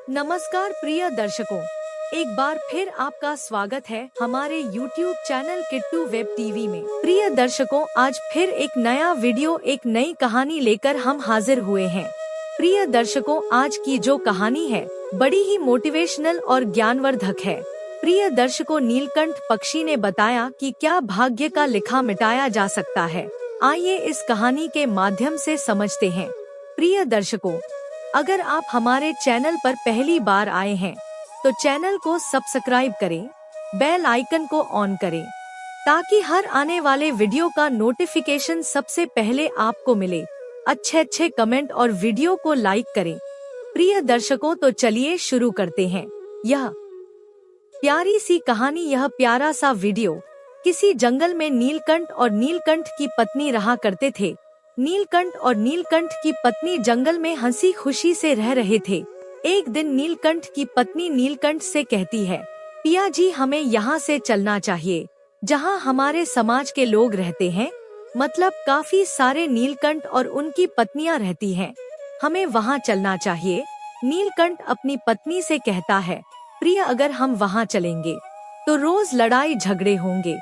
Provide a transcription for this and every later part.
नमस्कार प्रिय दर्शकों, एक बार फिर आपका स्वागत है हमारे YouTube channel Kittu web TV में। प्रिय दर्शकों, आज फिर एक नया वीडियो, एक नई कहानी लेकर हम हाजिर हुए हैं। प्रिय दर्शकों, आज की जो कहानी है बड़ी ही मोटिवेशनल और ज्ञानवर्धक है। प्रिय दर्शकों, नीलकंठ पक्षी ने बताया कि क्या भाग्य का लिखा मिटाया जा सकता है। आइए इस कहानी के माध्यम से समझते हैं। प्रिय दर्शकों, अगर आप हमारे चैनल पर पहली बार आए हैं तो चैनल को सब्सक्राइब करें, बेल आइकन को ऑन करें ताकि हर आने वाले वीडियो का नोटिफिकेशन सबसे पहले आपको मिले। अच्छे कमेंट और वीडियो को लाइक करें। प्रिय दर्शकों, तो चलिए शुरू करते हैं यह प्यारी सी कहानी। यह प्यारा सा वीडियो किसी जंगल में नीलकंठ और नीलकंठ की पत्नी रहा करते थे। नीलकंठ और नीलकंठ की पत्नी जंगल में हंसी खुशी से रह रहे थे। एक दिन नीलकंठ की पत्नी नीलकंठ से कहती है, पिया जी, हमें यहाँ से चलना चाहिए जहाँ हमारे समाज के लोग रहते हैं, मतलब काफी सारे नीलकंठ और उनकी पत्नियाँ रहती हैं। हमें वहाँ चलना चाहिए। नीलकंठ अपनी पत्नी से कहता है, प्रिय, अगर हम वहाँ चलेंगे तो रोज लड़ाई झगड़े होंगे।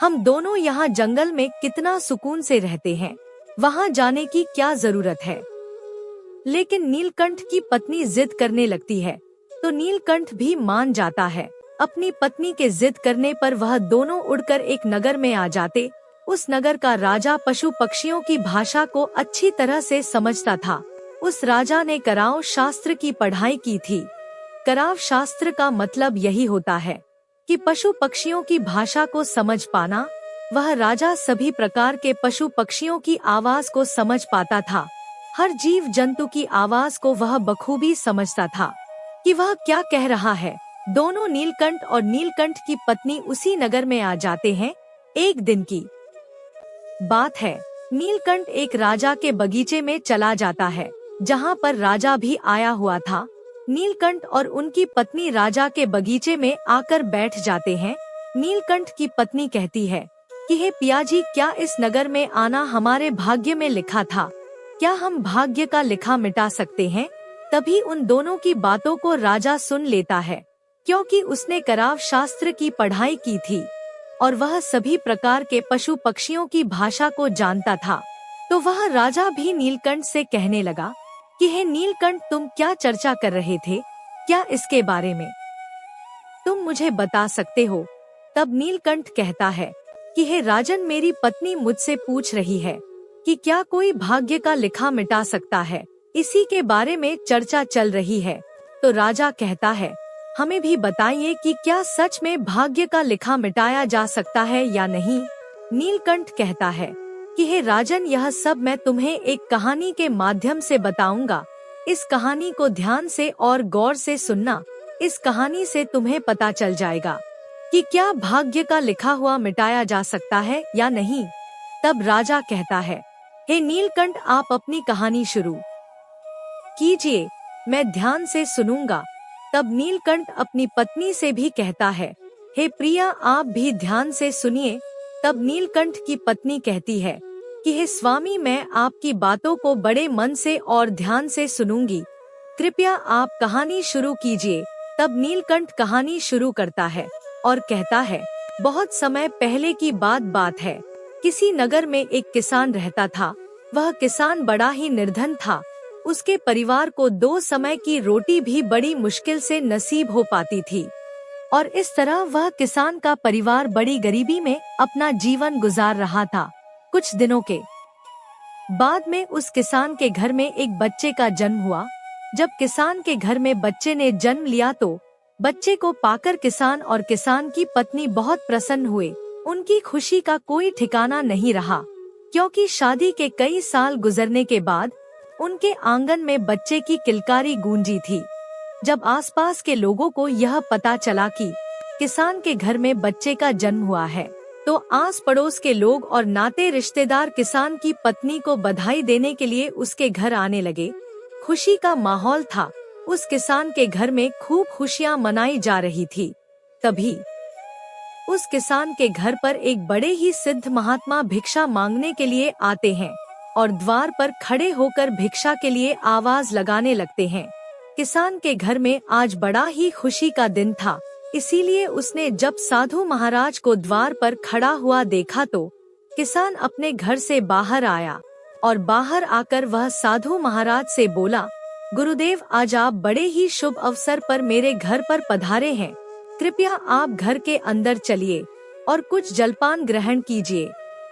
हम दोनों यहाँ जंगल में कितना सुकून से रहते हैं, वहाँ जाने की क्या जरूरत है। लेकिन नीलकंठ की पत्नी जिद करने लगती है तो नीलकंठ भी मान जाता है। अपनी पत्नी के जिद करने पर वह दोनों उड़कर एक नगर में आ जाते। उस नगर का राजा पशु पक्षियों की भाषा को अच्छी तरह से समझता था। उस राजा ने कराव शास्त्र की पढ़ाई की थी। कराव शास्त्र का मतलब यही होता है कि पशु पक्षियों की भाषा को समझ पाना। वह राजा सभी प्रकार के पशु पक्षियों की आवाज को समझ पाता था। हर जीव जंतु की आवाज को वह बखूबी समझता था कि वह क्या कह रहा है। दोनों नीलकंठ और नीलकंठ की पत्नी उसी नगर में आ जाते हैं। एक दिन की बात है, नीलकंठ एक राजा के बगीचे में चला जाता है जहाँ पर राजा भी आया हुआ था। नीलकंठ और उनकी पत्नी राजा के बगीचे में आकर बैठ जाते हैं। नीलकंठ की पत्नी कहती है कि हे पियाजी, क्या इस नगर में आना हमारे भाग्य में लिखा था? क्या हम भाग्य का लिखा मिटा सकते हैं? तभी उन दोनों की बातों को राजा सुन लेता है, क्योंकि उसने कराव शास्त्र की पढ़ाई की थी और वह सभी प्रकार के पशु पक्षियों की भाषा को जानता था। तो वह राजा भी नीलकंठ से कहने लगा कि हे नीलकंठ, तुम क्या चर्चा कर रहे थे? क्या इसके बारे में तुम मुझे बता सकते हो? तब नीलकंठ कहता है कि हे राजन, मेरी पत्नी मुझसे पूछ रही है कि क्या कोई भाग्य का लिखा मिटा सकता है, इसी के बारे में चर्चा चल रही है। तो राजा कहता है, हमें भी बताइए कि क्या सच में भाग्य का लिखा मिटाया जा सकता है या नहीं। नीलकंठ कहता है कि हे राजन, यह सब मैं तुम्हें एक कहानी के माध्यम से बताऊंगा। इस कहानी को ध्यान से और गौर से सुनना। इस कहानी से तुम्हें पता चल जाएगा कि क्या भाग्य का लिखा हुआ मिटाया जा सकता है या नहीं। तब राजा कहता है, हे नीलकंठ, आप अपनी कहानी शुरू कीजिए, मैं ध्यान से सुनूंगा। तब नीलकंठ अपनी पत्नी से भी कहता है, हे प्रिया, आप भी ध्यान से सुनिए। तब नीलकंठ की पत्नी कहती है कि हे स्वामी, मैं आपकी बातों को बड़े मन से और ध्यान से सुनूंगी। कृपया आप कहानी शुरू कीजिए। तब नीलकंठ कहानी शुरू करता है और कहता है, बहुत समय पहले की बात है। किसी नगर में एक किसान रहता था। वह किसान बड़ा ही निर्धन था। उसके परिवार को 2 समय की रोटी भी बड़ी मुश्किल से नसीब हो पाती थी और इस तरह वह किसान का परिवार बड़ी गरीबी में अपना जीवन गुजार रहा था। कुछ दिनों के बाद में उस किसान के घर में एक बच्चे का जन्म हुआ। जब किसान के घर में बच्चे ने जन्म लिया तो बच्चे को पाकर किसान और किसान की पत्नी बहुत प्रसन्न हुए। उनकी खुशी का कोई ठिकाना नहीं रहा, क्योंकि शादी के कई साल गुजरने के बाद उनके आंगन में बच्चे की किलकारी गूंजी थी। जब आसपास के लोगों को यह पता चला कि किसान के घर में बच्चे का जन्म हुआ है, तो आस पड़ोस के लोग और नाते रिश्तेदार किसान की पत्नी को बधाई देने के लिए उसके घर आने लगे। खुशी का माहौल था। उस किसान के घर में खूब खुशियां मनाई जा रही थी। तभी उस किसान के घर पर एक बड़े ही सिद्ध महात्मा भिक्षा मांगने के लिए आते हैं और द्वार पर खड़े होकर भिक्षा के लिए आवाज लगाने लगते हैं। किसान के घर में आज बड़ा ही खुशी का दिन था, इसीलिए उसने जब साधु महाराज को द्वार पर खड़ा हुआ देखा तो किसान अपने घर से बाहर आया और बाहर आकर वह साधु महाराज से बोला, गुरुदेव, आज आप बड़े ही शुभ अवसर पर मेरे घर पर पधारे हैं। कृपया आप घर के अंदर चलिए और कुछ जलपान ग्रहण कीजिए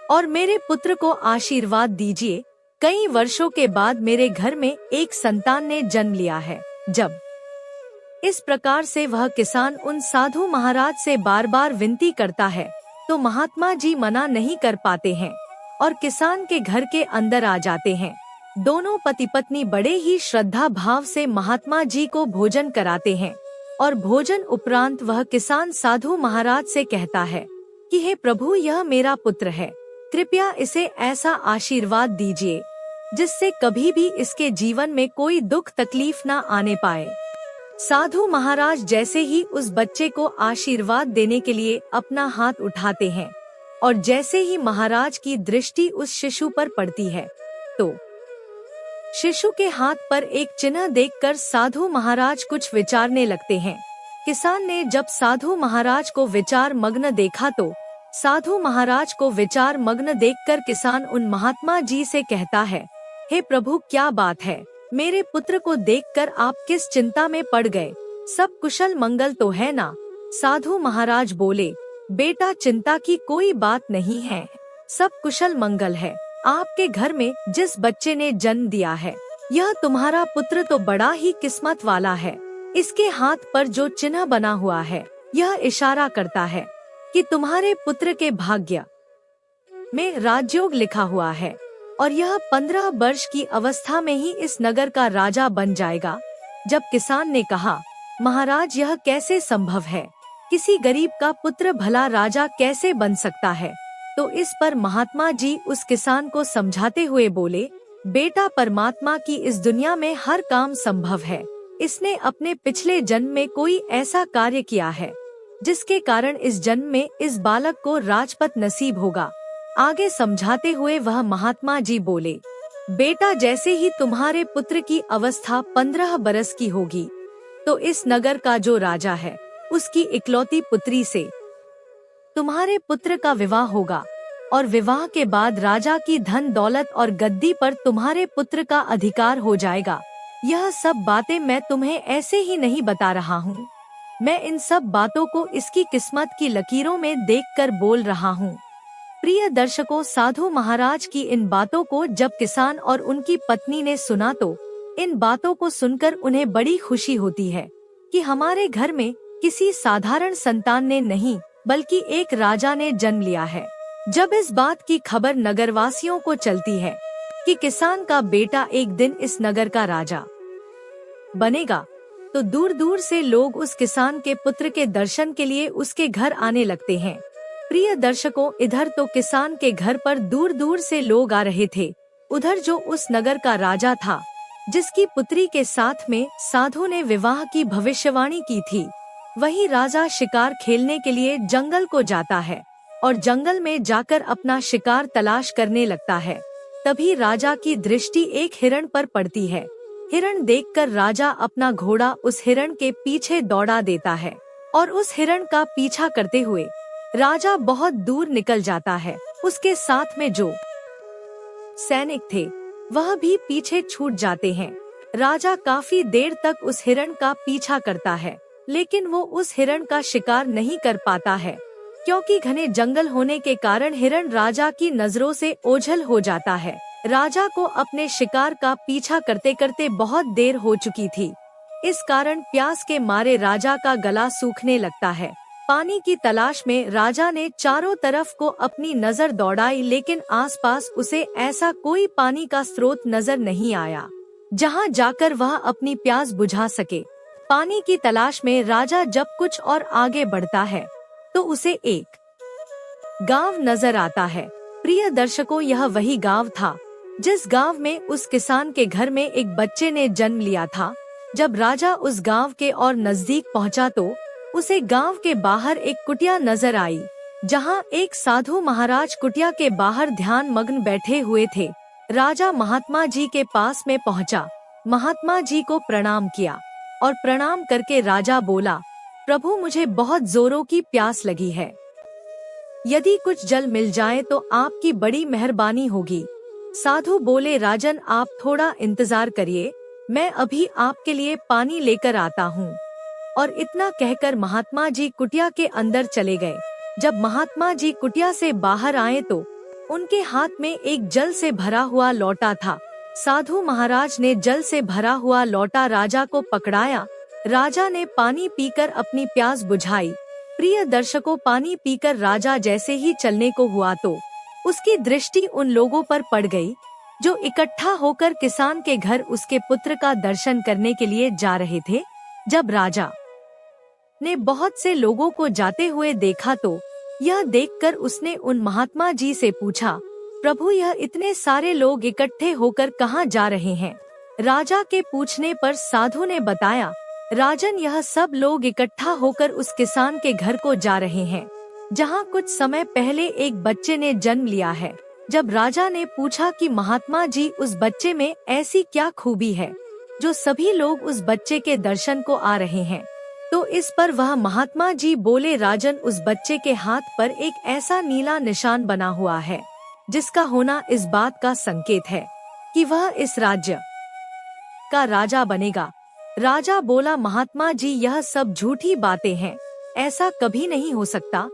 और मेरे पुत्र को आशीर्वाद दीजिए। कई वर्षों के बाद मेरे घर में एक संतान ने जन्म लिया है। जब इस प्रकार से वह किसान उन साधु महाराज से बार बार विनती करता है तो महात्मा जी मना नहीं कर पाते हैं और किसान के घर के अंदर आ जाते हैं। दोनों पति पत्नी बड़े ही श्रद्धा भाव से महात्मा जी को भोजन कराते हैं और भोजन उपरांत वह किसान साधु महाराज से कहता है कि हे प्रभु, यह मेरा पुत्र है, कृपया इसे ऐसा आशीर्वाद दीजिए जिससे कभी भी इसके जीवन में कोई दुख तकलीफ न आने पाए। साधु महाराज जैसे ही उस बच्चे को आशीर्वाद देने के लिए अपना हाथ उठाते हैं और जैसे ही महाराज की दृष्टि उस शिशु पर पड़ती है तो शिशु के हाथ पर एक चिन्ह देखकर साधु महाराज कुछ विचारने लगते हैं। किसान ने जब साधु महाराज को विचार मग्न देखा तो साधु महाराज को विचार मग्न देखकर किसान उन महात्मा जी से कहता है, हे प्रभु, क्या बात है, मेरे पुत्र को देखकर आप किस चिंता में पड़ गए? सब कुशल मंगल तो है ना? साधु महाराज बोले, बेटा, चिंता की कोई बात नहीं है, सब कुशल मंगल है। आपके घर में जिस बच्चे ने जन्म दिया है, यह तुम्हारा पुत्र तो बड़ा ही किस्मत वाला है। इसके हाथ पर जो चिन्ह बना हुआ है, यह इशारा करता है कि तुम्हारे पुत्र के भाग्य में राजयोग लिखा हुआ है और यह 15 वर्ष की अवस्था में ही इस नगर का राजा बन जाएगा। जब किसान ने कहा, महाराज, यह कैसे संभव है? किसी गरीब का पुत्र भला राजा कैसे बन सकता है? तो इस पर महात्मा जी उस किसान को समझाते हुए बोले, बेटा, परमात्मा की इस दुनिया में हर काम संभव है। इसने अपने पिछले जन्म में कोई ऐसा कार्य किया है जिसके कारण इस जन्म में इस बालक को राजपद नसीब होगा। आगे समझाते हुए वह महात्मा जी बोले, बेटा, जैसे ही तुम्हारे पुत्र की अवस्था 15 बरस की होगी तो इस नगर का जो राजा है उसकी इकलौती पुत्री से तुम्हारे पुत्र का विवाह होगा और विवाह के बाद राजा की धन दौलत और गद्दी पर तुम्हारे पुत्र का अधिकार हो जाएगा। यह सब बातें मैं तुम्हें ऐसे ही नहीं बता रहा हूँ, मैं इन सब बातों को इसकी किस्मत की लकीरों में देखकर बोल रहा हूँ। प्रिय दर्शकों, साधु महाराज की इन बातों को जब किसान और उनकी पत्नी ने सुना तो इन बातों को सुनकर उन्हें बड़ी खुशी होती है कि हमारे घर में किसी साधारण संतान ने नहीं बल्कि एक राजा ने जन्म लिया है। जब इस बात की खबर नगरवासियों को चलती है कि किसान का बेटा एक दिन इस नगर का राजा बनेगा तो दूर दूर से लोग उस किसान के पुत्र के दर्शन के लिए उसके घर आने लगते हैं। प्रिय दर्शकों, इधर तो किसान के घर पर दूर दूर से लोग आ रहे थे, उधर जो उस नगर का राजा था जिसकी पुत्री के साथ में साधु ने विवाह की भविष्यवाणी की थी, वही राजा शिकार खेलने के लिए जंगल को जाता है और जंगल में जाकर अपना शिकार तलाश करने लगता है। तभी राजा की दृष्टि एक हिरण पर पड़ती है। हिरण देखकर राजा अपना घोड़ा उस हिरण के पीछे दौड़ा देता है और उस हिरण का पीछा करते हुए राजा बहुत दूर निकल जाता है। उसके साथ में जो सैनिक थे वह भी पीछे छूट जाते हैं। राजा काफी देर तक उस हिरण का पीछा करता है, लेकिन वो उस हिरण का शिकार नहीं कर पाता है, क्योंकि घने जंगल होने के कारण हिरण राजा की नजरों से ओझल हो जाता है। राजा को अपने शिकार का पीछा करते करते बहुत देर हो चुकी थी। इस कारण प्यास के मारे राजा का गला सूखने लगता है। पानी की तलाश में राजा ने चारों तरफ को अपनी नजर दौड़ाई, लेकिन आसपास उसे ऐसा कोई पानी का स्रोत नजर नहीं आया जहां जाकर वह अपनी प्यास बुझा सके। पानी की तलाश में राजा जब कुछ और आगे बढ़ता है तो उसे एक गांव नजर आता है। प्रिय दर्शकों, यह वही गांव था जिस गांव में उस किसान के घर में एक बच्चे ने जन्म लिया था। जब राजा उस गांव के और नजदीक पहुंचा तो उसे गांव के बाहर एक कुटिया नजर आई, जहां एक साधु महाराज कुटिया के बाहर ध्यान मग्न बैठे हुए थे। राजा महात्मा जी के पास में पहुंचा, महात्मा जी को प्रणाम किया और प्रणाम करके राजा बोला, प्रभु मुझे बहुत जोरों की प्यास लगी है, यदि कुछ जल मिल जाए तो आपकी बड़ी मेहरबानी होगी। साधु बोले, राजन आप थोड़ा इंतजार करिए, मैं अभी आपके लिए पानी लेकर आता हूँ। और इतना कहकर महात्मा जी कुटिया के अंदर चले गए। जब महात्मा जी कुटिया से बाहर आए तो उनके हाथ में एक जल से भरा हुआ लोटा था। साधु महाराज ने जल से भरा हुआ लोटा राजा को पकड़ाया। राजा ने पानी पीकर अपनी प्यास बुझाई। प्रिय दर्शकों, पानी पीकर राजा जैसे ही चलने को हुआ तो उसकी दृष्टि उन लोगों पर पड़ गई जो इकट्ठा होकर किसान के घर उसके पुत्र का दर्शन करने के लिए जा रहे थे। जब राजा ने बहुत से लोगों को जाते हुए देखा तो यह देखकर उसने उन महात्मा जी से पूछा, प्रभु यह इतने सारे लोग इकट्ठे होकर कहाँ जा रहे हैं? राजा के पूछने पर साधु ने बताया, राजन यह सब लोग इकट्ठा होकर उस किसान के घर को जा रहे हैं जहाँ कुछ समय पहले एक बच्चे ने जन्म लिया है। जब राजा ने पूछा कि महात्मा जी उस बच्चे में ऐसी क्या खूबी है जो सभी लोग उस बच्चे के दर्शन को आ रहे हैं, तो इस पर वह महात्मा जी बोले, राजन उस बच्चे के हाथ पर एक ऐसा नीला निशान बना हुआ है जिसका होना इस बात का संकेत है कि वह इस राज्य का राजा बनेगा। राजा बोला, महात्मा जी यह सब झूठी बातें हैं, ऐसा कभी नहीं हो सकता,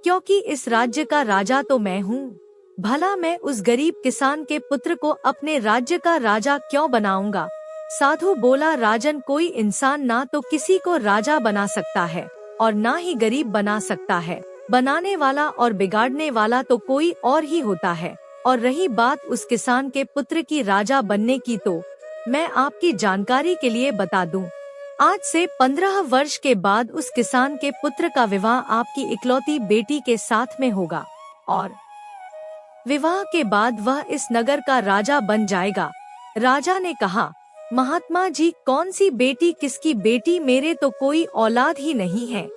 क्योंकि इस राज्य का राजा तो मैं हूँ। भला मैं उस गरीब किसान के पुत्र को अपने राज्य का राजा क्यों बनाऊंगा? साधु बोला, राजन कोई इंसान ना तो किसी को राजा बना सकता है और ना ही गरीब बना सकता है। बनाने वाला और बिगाड़ने वाला तो कोई और ही होता है। और रही बात उस किसान के पुत्र की राजा बनने की, तो मैं आपकी जानकारी के लिए बता दूं, आज से 15 वर्ष के बाद उस किसान के पुत्र का विवाह आपकी इकलौती बेटी के साथ में होगा और विवाह के बाद वह इस नगर का राजा बन जाएगा। राजा ने कहा, महात्मा जी कौन सी बेटी किसकी बेटी? मेरे तो कोई औलाद ही नहीं है,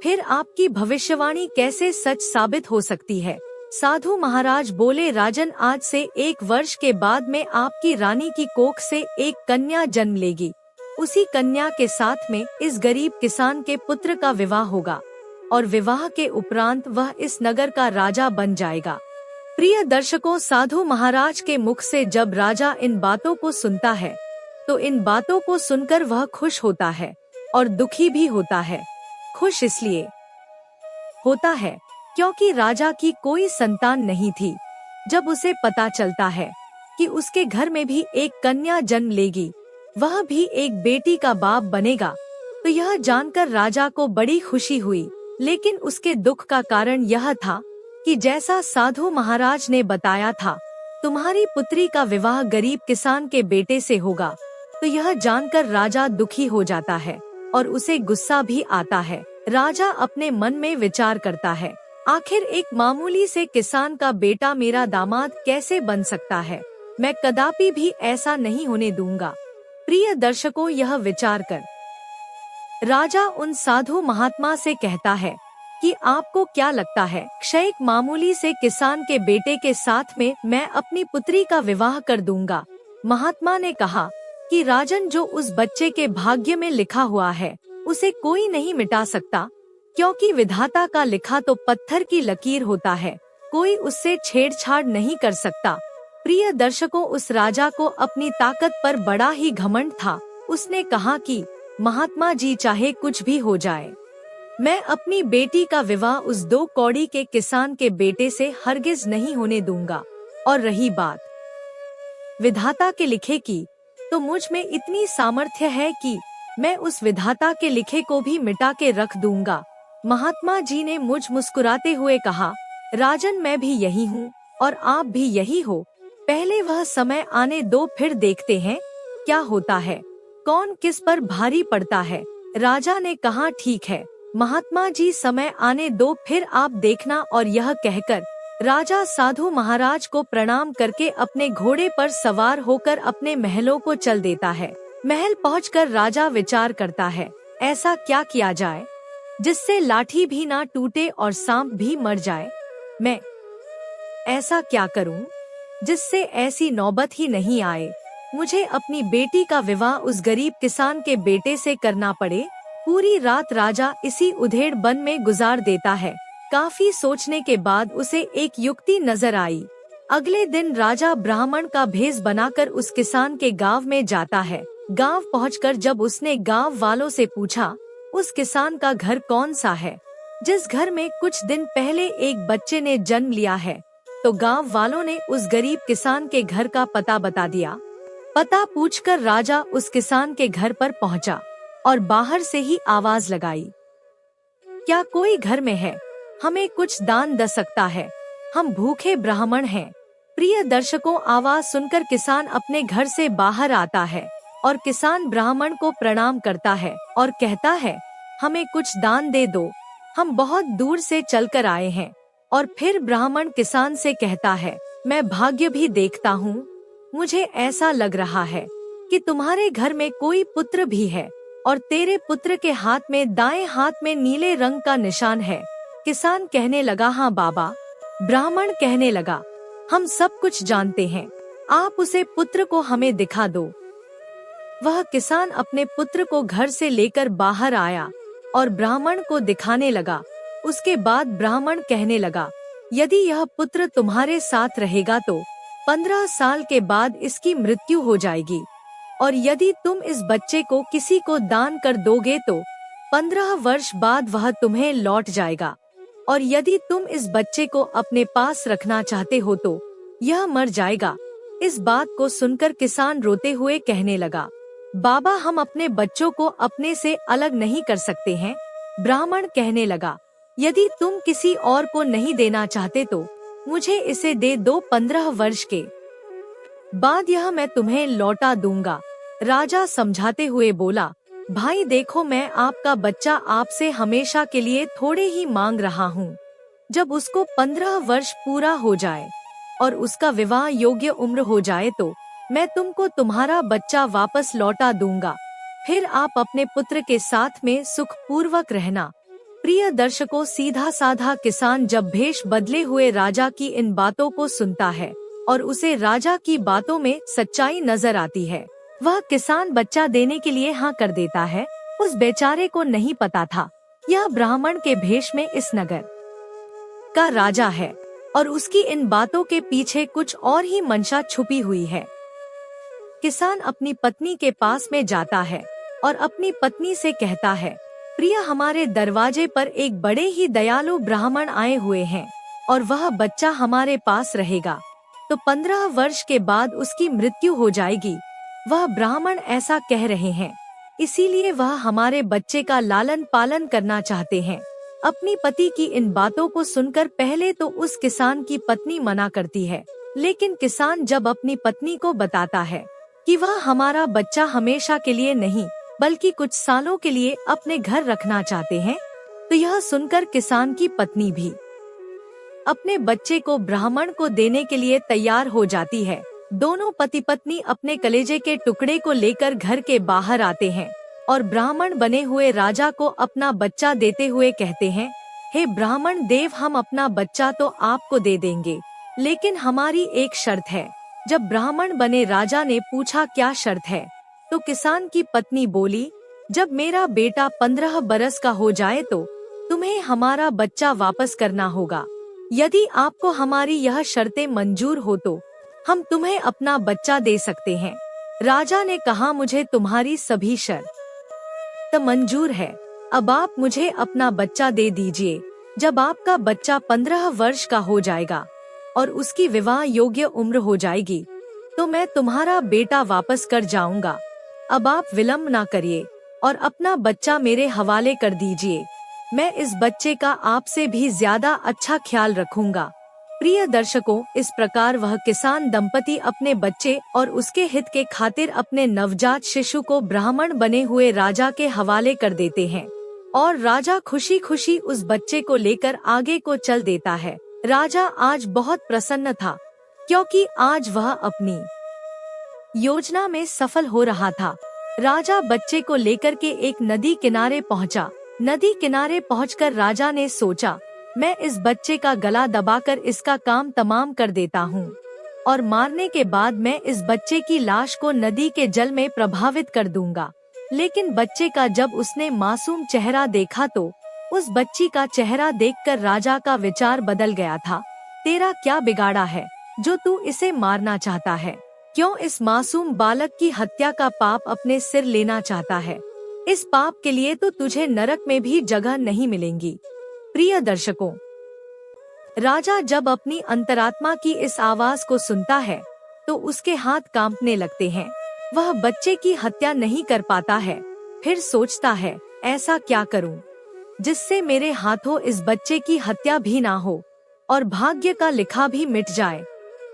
फिर आपकी भविष्यवाणी कैसे सच साबित हो सकती है? साधु महाराज बोले, राजन आज से 1 वर्ष के बाद में आपकी रानी की कोख से एक कन्या जन्म लेगी। उसी कन्या के साथ में इस गरीब किसान के पुत्र का विवाह होगा और विवाह के उपरांत वह इस नगर का राजा बन जाएगा। प्रिय दर्शकों, साधु महाराज के मुख से जब राजा इन बातों को सुनता है तो इन बातों को सुनकर वह खुश होता है और दुखी भी होता है। खुश इसलिए होता है क्योंकि राजा की कोई संतान नहीं थी। जब उसे पता चलता है कि उसके घर में भी एक कन्या जन्म लेगी, वह भी एक बेटी का बाप बनेगा, तो यह जानकर राजा को बड़ी खुशी हुई। लेकिन उसके दुख का कारण यह था कि जैसा साधु महाराज ने बताया था, तुम्हारी पुत्री का विवाह गरीब किसान के बेटे से होगा। तो यह जानकर राजा दुखी हो जाता है और उसे गुस्सा भी आता है। राजा अपने मन में विचार करता है, आखिर एक मामूली से किसान का बेटा मेरा दामाद कैसे बन सकता है? मैं कदापि भी ऐसा नहीं होने दूंगा। प्रिय दर्शकों, यह विचार कर राजा उन साधु महात्मा से कहता है कि आपको क्या लगता है, एक मामूली से किसान के बेटे के साथ में मैं अपनी पुत्री का विवाह कर दूंगा? महात्मा ने कहा कि राजन, जो उस बच्चे के भाग्य में लिखा हुआ है उसे कोई नहीं मिटा सकता, क्योंकि विधाता का लिखा तो पत्थर की लकीर होता है, कोई उससे छेड़छाड़ नहीं कर सकता। प्रिय दर्शकों, उस राजा को अपनी ताकत पर बड़ा ही घमंड था। उसने कहा कि महात्मा जी चाहे कुछ भी हो जाए, मैं अपनी बेटी का विवाह उस 2 कौड़ी के किसान के बेटे से हरगिज नहीं होने दूंगा। और रही बात विधाता के लिखे की, तो मुझ में इतनी सामर्थ्य है कि मैं उस विधाता के लिखे को भी मिटा के रख दूंगा। महात्मा जी ने मुस्कुराते हुए कहा, राजन मैं भी यही हूँ और आप भी यही हो, पहले वह समय आने दो, फिर देखते हैं क्या होता है, कौन किस पर भारी पड़ता है। राजा ने कहा, ठीक है महात्मा जी, समय आने दो, फिर आप देखना। और यह कहकर राजा साधु महाराज को प्रणाम करके अपने घोड़े पर सवार होकर अपने महलों को चल देता है। महल पहुंचकर राजा विचार करता है, ऐसा क्या किया जाए जिससे लाठी भी ना टूटे और सांप भी मर जाए। मैं ऐसा क्या करूं जिससे ऐसी नौबत ही नहीं आए। मुझे अपनी बेटी का विवाह उस गरीब किसान के बेटे से करना पड़े। पूरी रात राजा इसी उधेड़ बन में गुजार देता है। काफी सोचने के बाद उसे एक युक्ति नजर आई। अगले दिन राजा ब्राह्मण का भेष बनाकर उस किसान के गांव में जाता है। गांव पहुंचकर जब उसने गांव वालों से पूछा उस किसान का घर कौन सा है जिस घर में कुछ दिन पहले एक बच्चे ने जन्म लिया है, तो गांव वालों ने उस गरीब किसान के घर का पता बता दिया। पता पूछकर राजा उस किसान के घर पर पहुंचा और बाहर से ही आवाज लगाई, क्या कोई घर में है? हमें कुछ दान दे सकता है, हम भूखे ब्राह्मण हैं। प्रिय दर्शकों, आवाज सुनकर किसान अपने घर से बाहर आता है और किसान ब्राह्मण को प्रणाम करता है और कहता है, हमें कुछ दान दे दो, हम बहुत दूर से चलकर आए हैं। और फिर ब्राह्मण किसान से कहता है, मैं भाग्य भी देखता हूँ, मुझे ऐसा लग रहा है कि तुम्हारे घर में कोई पुत्र भी है और तेरे पुत्र के हाथ में, दाएं हाथ में नीले रंग का निशान है। किसान कहने लगा, हाँ बाबा। ब्राह्मण कहने लगा, हम सब कुछ जानते हैं, आप उसे पुत्र को हमें दिखा दो। वह किसान अपने पुत्र को घर से लेकर बाहर आया और ब्राह्मण को दिखाने लगा। उसके बाद ब्राह्मण कहने लगा, यदि यह पुत्र तुम्हारे साथ रहेगा तो 15 साल के बाद इसकी मृत्यु हो जाएगी, और यदि तुम इस बच्चे को किसी को दान कर दोगे तो 15 वर्ष बाद वह तुम्हें लौट जाएगा, और यदि तुम इस बच्चे को अपने पास रखना चाहते हो तो यह मर जाएगा। इस बात को सुनकर किसान रोते हुए कहने लगा, बाबा, हम अपने बच्चों को अपने से अलग नहीं कर सकते हैं। ब्राह्मण कहने लगा, यदि तुम किसी और को नहीं देना चाहते तो मुझे इसे दे दो, 15 वर्ष के बाद यह मैं तुम्हें लौटा दूंगा। राजा समझाते हुए बोला, भाई देखो, मैं आपका बच्चा आपसे हमेशा के लिए थोड़े ही मांग रहा हूँ। जब उसको 15 वर्ष पूरा हो जाए और उसका विवाह योग्य उम्र हो जाए तो मैं तुमको तुम्हारा बच्चा वापस लौटा दूंगा, फिर आप अपने पुत्र के साथ में सुख पूर्वक रहना। प्रिय दर्शकों, सीधा साधा किसान जब भेष बदले हुए राजा की इन बातों को सुनता है और उसे राजा की बातों में सच्चाई नजर आती है, वह किसान बच्चा देने के लिए हाँ कर देता है। उस बेचारे को नहीं पता था यह ब्राह्मण के भेष में इस नगर का राजा है और उसकी इन बातों के पीछे कुछ और ही मंशा छुपी हुई है। किसान अपनी पत्नी के पास में जाता है और अपनी पत्नी से कहता है, प्रिय, हमारे दरवाजे पर एक बड़े ही दयालु ब्राह्मण आए हुए हैं और वह बच्चा हमारे पास रहेगा तो 15 वर्ष के बाद उसकी मृत्यु हो जाएगी। वह ब्राह्मण ऐसा कह रहे हैं, इसीलिए वह हमारे बच्चे का लालन पालन करना चाहते हैं। अपनी पति की इन बातों को सुनकर पहले तो उस किसान की पत्नी मना करती है, लेकिन किसान जब अपनी पत्नी को बताता है कि वह हमारा बच्चा हमेशा के लिए नहीं बल्कि कुछ सालों के लिए अपने घर रखना चाहते हैं, तो यह सुनकर किसान की पत्नी भी अपने बच्चे को ब्राह्मण को देने के लिए तैयार हो जाती है। दोनों पति पत्नी अपने कलेजे के टुकड़े को लेकर घर के बाहर आते हैं और ब्राह्मण बने हुए राजा को अपना बच्चा देते हुए कहते हैं, हे ब्राह्मण देव, हम अपना बच्चा तो आपको दे देंगे, लेकिन हमारी एक शर्त है। जब ब्राह्मण बने राजा ने पूछा, क्या शर्त है? तो किसान की पत्नी बोली, जब मेरा बेटा 15 बरस का हो जाए तो तुम्हें हमारा बच्चा वापस करना होगा। यदि आपको हमारी यह शर्तें मंजूर हो तो हम तुम्हें अपना बच्चा दे सकते हैं। राजा ने कहा, मुझे तुम्हारी सभी शर्त मंजूर है, अब आप मुझे अपना बच्चा दे दीजिए। जब आपका बच्चा 15 वर्ष का हो जाएगा और उसकी विवाह योग्य उम्र हो जाएगी तो मैं तुम्हारा बेटा वापस कर जाऊंगा। अब आप विलंब ना करिए और अपना बच्चा मेरे हवाले कर दीजिए। मैं इस बच्चे का आपसे भी ज्यादा अच्छा ख्याल रखूंगा। प्रिय दर्शकों, इस प्रकार वह किसान दंपति अपने बच्चे और उसके हित के खातिर अपने नवजात शिशु को ब्राह्मण बने हुए राजा के हवाले कर देते हैं और राजा खुशी खुशी उस बच्चे को लेकर आगे को चल देता है। राजा आज बहुत प्रसन्न था क्योंकि आज वह अपनी योजना में सफल हो रहा था। राजा बच्चे को लेकर के एक नदी किनारे पहुंचा। नदी किनारे पहुंचकर राजा ने सोचा, मैं इस बच्चे का गला दबाकर इसका काम तमाम कर देता हूँ। और मारने के बाद मैं इस बच्चे की लाश को नदी के जल में प्रभावित कर दूंगा। लेकिन बच्चे का जब उसने मासूम चेहरा देखा तो उस बच्ची का चेहरा देखकर राजा का विचार बदल गया था। तेरा क्या बिगाड़ा है जो तू इसे मारना चाहता है? क्यों इस मासूम बालक की हत्या का पाप अपने सिर लेना चाहता है? इस पाप के लिए तो तुझे नरक में भी जगह नहीं मिलेगी। प्रिय दर्शकों, राजा जब अपनी अंतरात्मा की इस आवाज को सुनता है तो उसके हाथ कांपने लगते हैं। वह बच्चे की हत्या नहीं कर पाता है। फिर सोचता है, ऐसा क्या करूं जिससे मेरे हाथों इस बच्चे की हत्या भी ना हो और भाग्य का लिखा भी मिट जाए।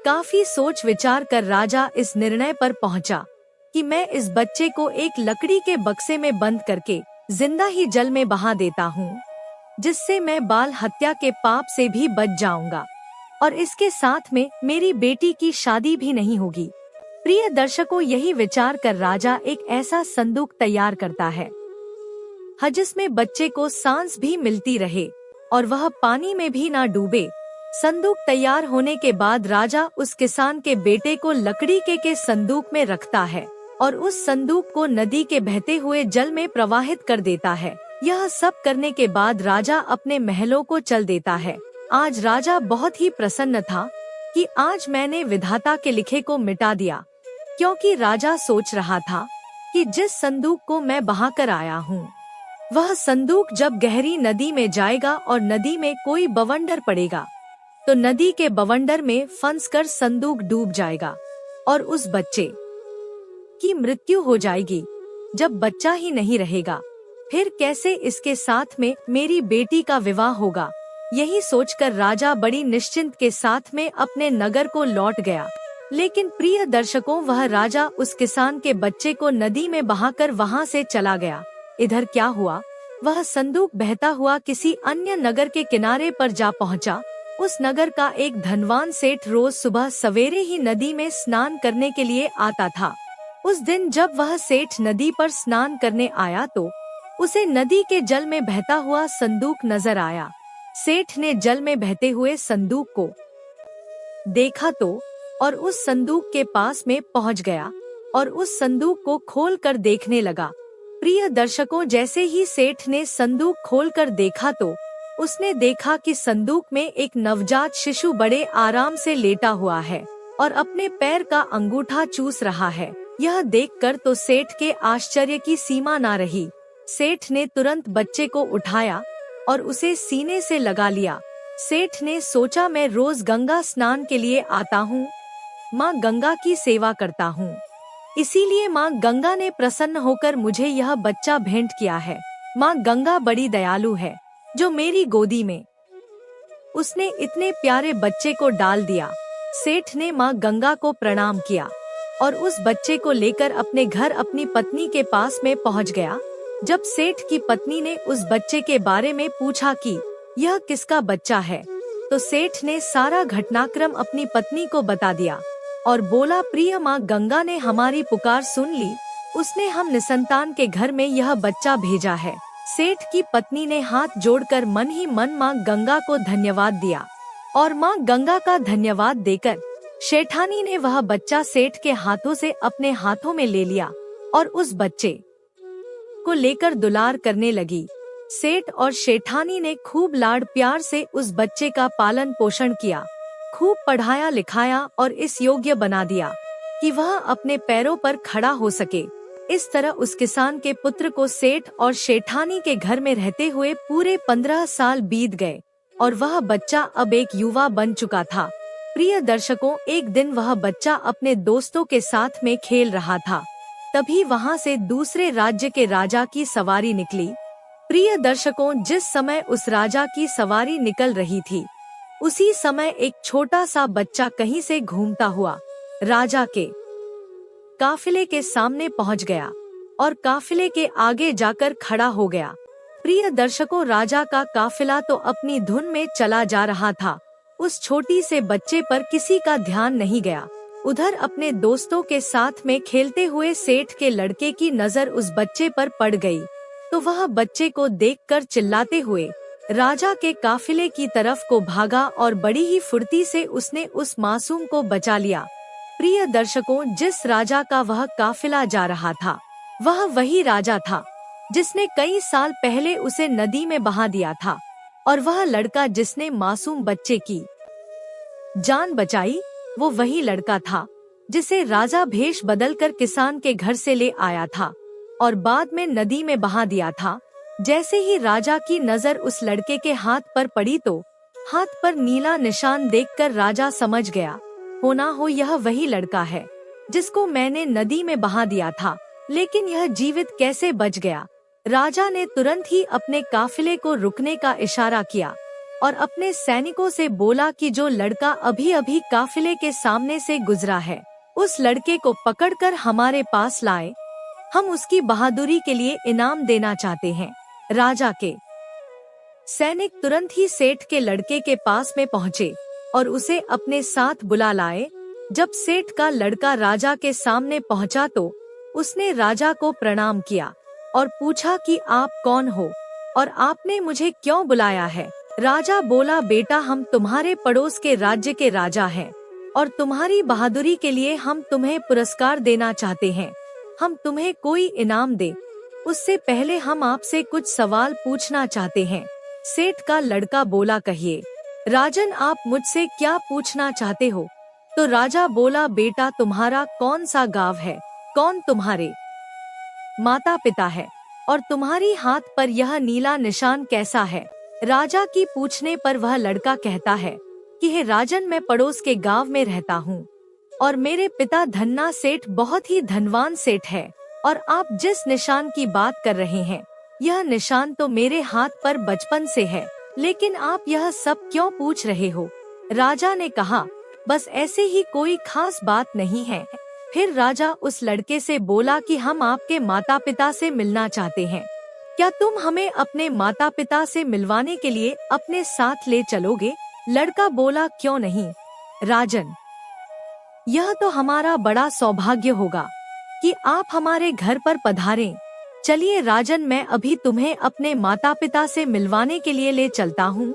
काफी सोच विचार कर राजा इस निर्णय पर पहुंचा कि मैं इस बच्चे को एक लकड़ी के बक्से में बंद करके जिंदा ही जल में बहा देता हूँ, जिससे मैं बाल हत्या के पाप से भी बच जाऊंगा और इसके साथ में मेरी बेटी की शादी भी नहीं होगी। प्रिय दर्शकों, यही विचार कर राजा एक ऐसा संदूक तैयार करता है जिसमें बच्चे को सांस भी मिलती रहे और वह पानी में भी ना डूबे। संदूक तैयार होने के बाद राजा उस किसान के बेटे को लकड़ी के संदूक में रखता है और उस संदूक को नदी के बहते हुए जल में प्रवाहित कर देता है। यह सब करने के बाद राजा अपने महलों को चल देता है। आज राजा बहुत ही प्रसन्न था कि आज मैंने विधाता के लिखे को मिटा दिया, क्योंकि राजा सोच रहा था कि जिस संदूक को मैं बहा कर आया हूँ वह संदूक जब गहरी नदी में जाएगा और नदी में कोई बवंडर पड़ेगा तो नदी के बवंडर में फंसकर संदूक डूब जाएगा और उस बच्चे की मृत्यु हो जाएगी। जब बच्चा ही नहीं रहेगा फिर कैसे इसके साथ में मेरी बेटी का विवाह होगा? यही सोचकर राजा बड़ी निश्चिंत के साथ में अपने नगर को लौट गया। लेकिन प्रिय दर्शकों, वह राजा उस किसान के बच्चे को नदी में बहाकर वहां से चला गया। इधर क्या हुआ? वह संदूक बहता हुआ किसी अन्य नगर के किनारे पर जा पहुंचा। उस नगर का एक धनवान सेठ रोज सुबह सवेरे ही नदी में स्नान करने के लिए आता था। उस दिन जब वह सेठ नदी पर स्नान करने आया तो उसे नदी के जल में बहता हुआ संदूक नजर आया। सेठ ने जल में बहते हुए संदूक को देखा तो और उस संदूक के पास में पहुंच गया और उस संदूक को खोलकर देखने लगा। प्रिय दर्शकों, जैसे ही सेठ ने संदूक खोलकर देखा तो उसने देखा कि संदूक में एक नवजात शिशु बड़े आराम से लेटा हुआ है और अपने पैर का अंगूठा चूस रहा है। यह देखकर तो सेठ के आश्चर्य की सीमा ना रही। सेठ ने तुरंत बच्चे को उठाया और उसे सीने से लगा लिया। सेठ ने सोचा, मैं रोज गंगा स्नान के लिए आता हूँ, माँ गंगा की सेवा करता हूँ, इसीलिए माँ गंगा ने प्रसन्न होकर मुझे यह बच्चा भेंट किया है। माँ गंगा बड़ी दयालु है जो मेरी गोदी में उसने इतने प्यारे बच्चे को डाल दिया। सेठ ने माँ गंगा को प्रणाम किया और उस बच्चे को लेकर अपने घर अपनी पत्नी के पास में पहुँच गया। जब सेठ की पत्नी ने उस बच्चे के बारे में पूछा कि यह किसका बच्चा है, तो सेठ ने सारा घटनाक्रम अपनी पत्नी को बता दिया और बोला, प्रिय माँ गंगा ने हमारी पुकार सुन ली, उसने हम निसंतान के घर में यह बच्चा भेजा है। सेठ की पत्नी ने हाथ जोड़कर मन ही मन माँ गंगा को धन्यवाद दिया और माँ गंगा का धन्यवाद देकर शेठानी ने वह बच्चा सेठ के हाथों से अपने हाथों में ले लिया और उस बच्चे को लेकर दुलार करने लगी। सेठ और शेठानी ने खूब लाड प्यार से उस बच्चे का पालन पोषण किया, खूब पढ़ाया लिखाया और इस योग्य बना दिया कि वह अपने पैरों पर खड़ा हो सके। इस तरह उस किसान के पुत्र को सेठ और शेठानी के घर में रहते हुए पूरे 15 साल बीत गए और वह बच्चा अब एक युवा बन चुका था। प्रिय दर्शकों, एक दिन वह बच्चा अपने दोस्तों के साथ में खेल रहा था, तभी वहां से दूसरे राज्य के राजा की सवारी निकली। प्रिय दर्शकों, जिस समय उस राजा की सवारी निकल रही थी उसी समय एक छोटा सा बच्चा कहीं से घूमता हुआ राजा के काफिले के सामने पहुंच गया और काफिले के आगे जाकर खड़ा हो गया। प्रिय दर्शकों, राजा का काफिला तो अपनी धुन में चला जा रहा था, उस छोटी से बच्चे पर किसी का ध्यान नहीं गया। उधर अपने दोस्तों के साथ में खेलते हुए सेठ के लड़के की नजर उस बच्चे पर पड़ गई, तो वह बच्चे को देखकर चिल्लाते हुए राजा के काफिले की तरफ को भागा और बड़ी ही फुर्ती से उसने उस मासूम को बचा लिया। प्रिय दर्शकों, जिस राजा का वह काफिला जा रहा था वह वही राजा था जिसने कई साल पहले उसे नदी में बहा दिया था, और वह लड़का जिसने मासूम बच्चे की जान बचाई वो वही लड़का था जिसे राजा भेष बदलकर किसान के घर से ले आया था और बाद में नदी में बहा दिया था। जैसे ही राजा की नजर उस लड़के के हाथ पर पड़ी तो हाथ पर नीला निशान देखकर राजा समझ गया, होना हो यह वही लड़का है जिसको मैंने नदी में बहा दिया था, लेकिन यह जीवित कैसे बच गया। राजा ने तुरंत ही अपने काफिले को रुकने का इशारा किया और अपने सैनिकों से बोला कि जो लड़का अभी अभी काफिले के सामने से गुजरा है उस लड़के को पकड़कर हमारे पास लाए, हम उसकी बहादुरी के लिए इनाम देना चाहते हैं। राजा के सैनिक तुरंत ही सेठ के लड़के के पास में पहुँचे और उसे अपने साथ बुला लाए। जब सेठ का लड़का राजा के सामने पहुँचा तो उसने राजा को प्रणाम किया और पूछा कि आप कौन हो और आपने मुझे क्यों बुलाया है। राजा बोला, बेटा हम तुम्हारे पड़ोस के राज्य के राजा हैं और तुम्हारी बहादुरी के लिए हम तुम्हें पुरस्कार देना चाहते हैं। हम तुम्हें कोई इनाम दे उससे पहले हम आपसे कुछ सवाल पूछना चाहते हैं। सेठ का लड़का बोला, कहिए राजन, आप मुझसे क्या पूछना चाहते हो। तो राजा बोला, बेटा तुम्हारा कौन सा गांव है, कौन तुम्हारे माता पिता है और तुम्हारी हाथ पर यह नीला निशान कैसा है। राजा की पूछने पर वह लड़का कहता है कि हे राजन, मैं पड़ोस के गांव में रहता हूँ और मेरे पिता धन्ना सेठ बहुत ही धनवान सेठ है, और आप जिस निशान की बात कर रहे हैं यह निशान तो मेरे हाथ पर बचपन से है, लेकिन आप यह सब क्यों पूछ रहे हो। राजा ने कहा, बस ऐसे ही, कोई खास बात नहीं है। फिर राजा उस लड़के से बोला कि हम आपके माता पिता से मिलना चाहते हैं, क्या तुम हमें अपने माता पिता से मिलवाने के लिए अपने साथ ले चलोगे। लड़का बोला, क्यों नहीं राजन, यह तो हमारा बड़ा सौभाग्य होगा कि आप हमारे घर पर पधारें। चलिए राजन, मैं अभी तुम्हें अपने माता पिता से मिलवाने के लिए ले चलता हूँ।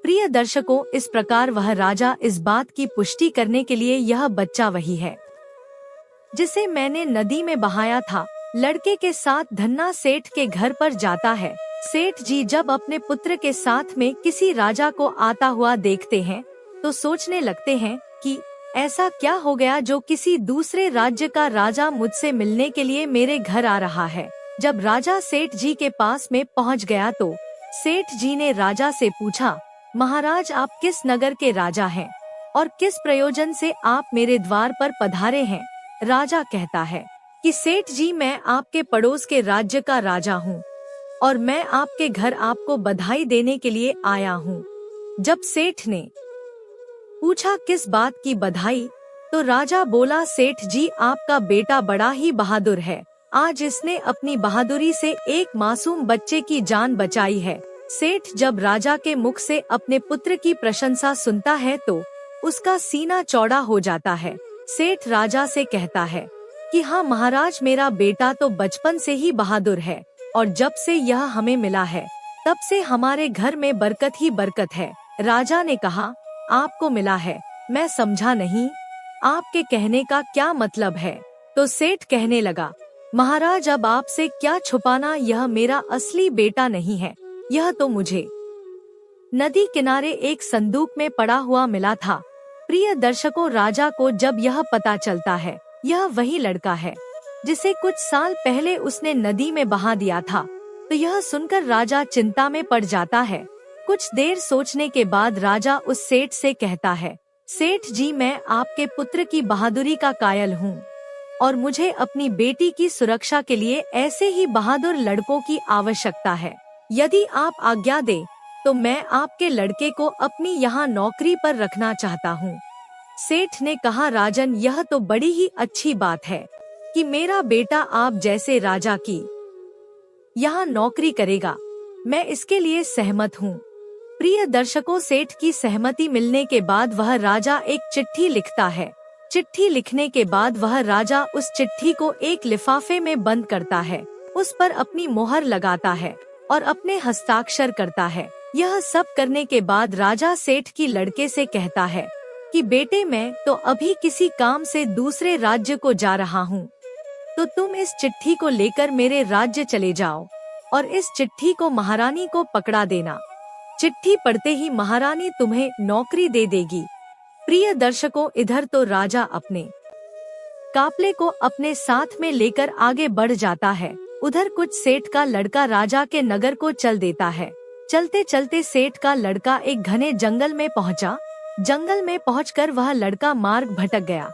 प्रिय दर्शकों, इस प्रकार वह राजा इस बात की पुष्टि करने के लिए यह बच्चा वही है जिसे मैंने नदी में बहाया था, लड़के के साथ धन्ना सेठ के घर पर जाता है। सेठ जी जब अपने पुत्र के साथ में किसी राजा को आता हुआ देखते हैं तो सोचने लगते हैं कि ऐसा क्या हो गया जो किसी दूसरे राज्य का राजा मुझसे मिलने के लिए मेरे घर आ रहा है। जब राजा सेठ जी के पास में पहुंच गया तो सेठ जी ने राजा से पूछा, महाराज आप किस नगर के राजा हैं और किस प्रयोजन से आप मेरे द्वार पर पधारे हैं। राजा कहता है कि सेठ जी, मैं आपके पड़ोस के राज्य का राजा हूँ और मैं आपके घर आपको बधाई देने के लिए आया हूँ। जब सेठ ने पूछा किस बात की बधाई, तो राजा बोला, सेठ जी आपका बेटा बड़ा ही बहादुर है, आज इसने अपनी बहादुरी से एक मासूम बच्चे की जान बचाई है। सेठ जब राजा के मुख से अपने पुत्र की प्रशंसा सुनता है तो उसका सीना चौड़ा हो जाता है। सेठ राजा से कहता है कि हाँ महाराज, मेरा बेटा तो बचपन से ही बहादुर है और जब से यह हमें मिला है तब से हमारे घर में बरकत ही बरकत है। राजा ने कहा, आपको मिला है, मैं समझा नहीं, आपके कहने का क्या मतलब है। तो सेठ कहने लगा, महाराज अब आपसे क्या छुपाना, यह मेरा असली बेटा नहीं है, यह तो मुझे नदी किनारे एक संदूक में पड़ा हुआ मिला था। प्रिय दर्शकों, राजा को जब यह पता चलता है यह वही लड़का है जिसे कुछ साल पहले उसने नदी में बहा दिया था, तो यह सुनकर राजा चिंता में पड़ जाता है। कुछ देर सोचने के बाद राजा उस सेठ से कहता है, सेठ जी मैं आपके पुत्र की बहादुरी का कायल हूँ और मुझे अपनी बेटी की सुरक्षा के लिए ऐसे ही बहादुर लड़कों की आवश्यकता है। यदि आप आज्ञा दें तो मैं आपके लड़के को अपनी यहाँ नौकरी पर रखना चाहता हूँ। सेठ ने कहा, राजन यह तो बड़ी ही अच्छी बात है कि मेरा बेटा आप जैसे राजा की यहाँ नौकरी करेगा, मैं इसके लिए सहमत हूँ। प्रिय दर्शकों, सेठ की सहमति मिलने के बाद वह राजा एक चिट्ठी लिखता है। चिट्ठी लिखने के बाद वह राजा उस चिट्ठी को एक लिफाफे में बंद करता है, उस पर अपनी मोहर लगाता है और अपने हस्ताक्षर करता है। यह सब करने के बाद राजा सेठ की लड़के से कहता है कि बेटे मैं तो अभी किसी काम से दूसरे राज्य को जा रहा हूँ, तो तुम इस चिट्ठी को लेकर मेरे राज्य चले जाओ और इस चिट्ठी को महारानी को पकड़ा देना। चिट्ठी पढ़ते ही महारानी तुम्हें नौकरी दे देगी। प्रिय दर्शकों, इधर तो राजा अपने काफले को अपने साथ में लेकर आगे बढ़ जाता है, उधर कुछ सेठ का लड़का राजा के नगर को चल देता है। चलते चलते सेठ का लड़का एक घने जंगल में पहुंचा। जंगल में पहुंचकर वह लड़का मार्ग भटक गया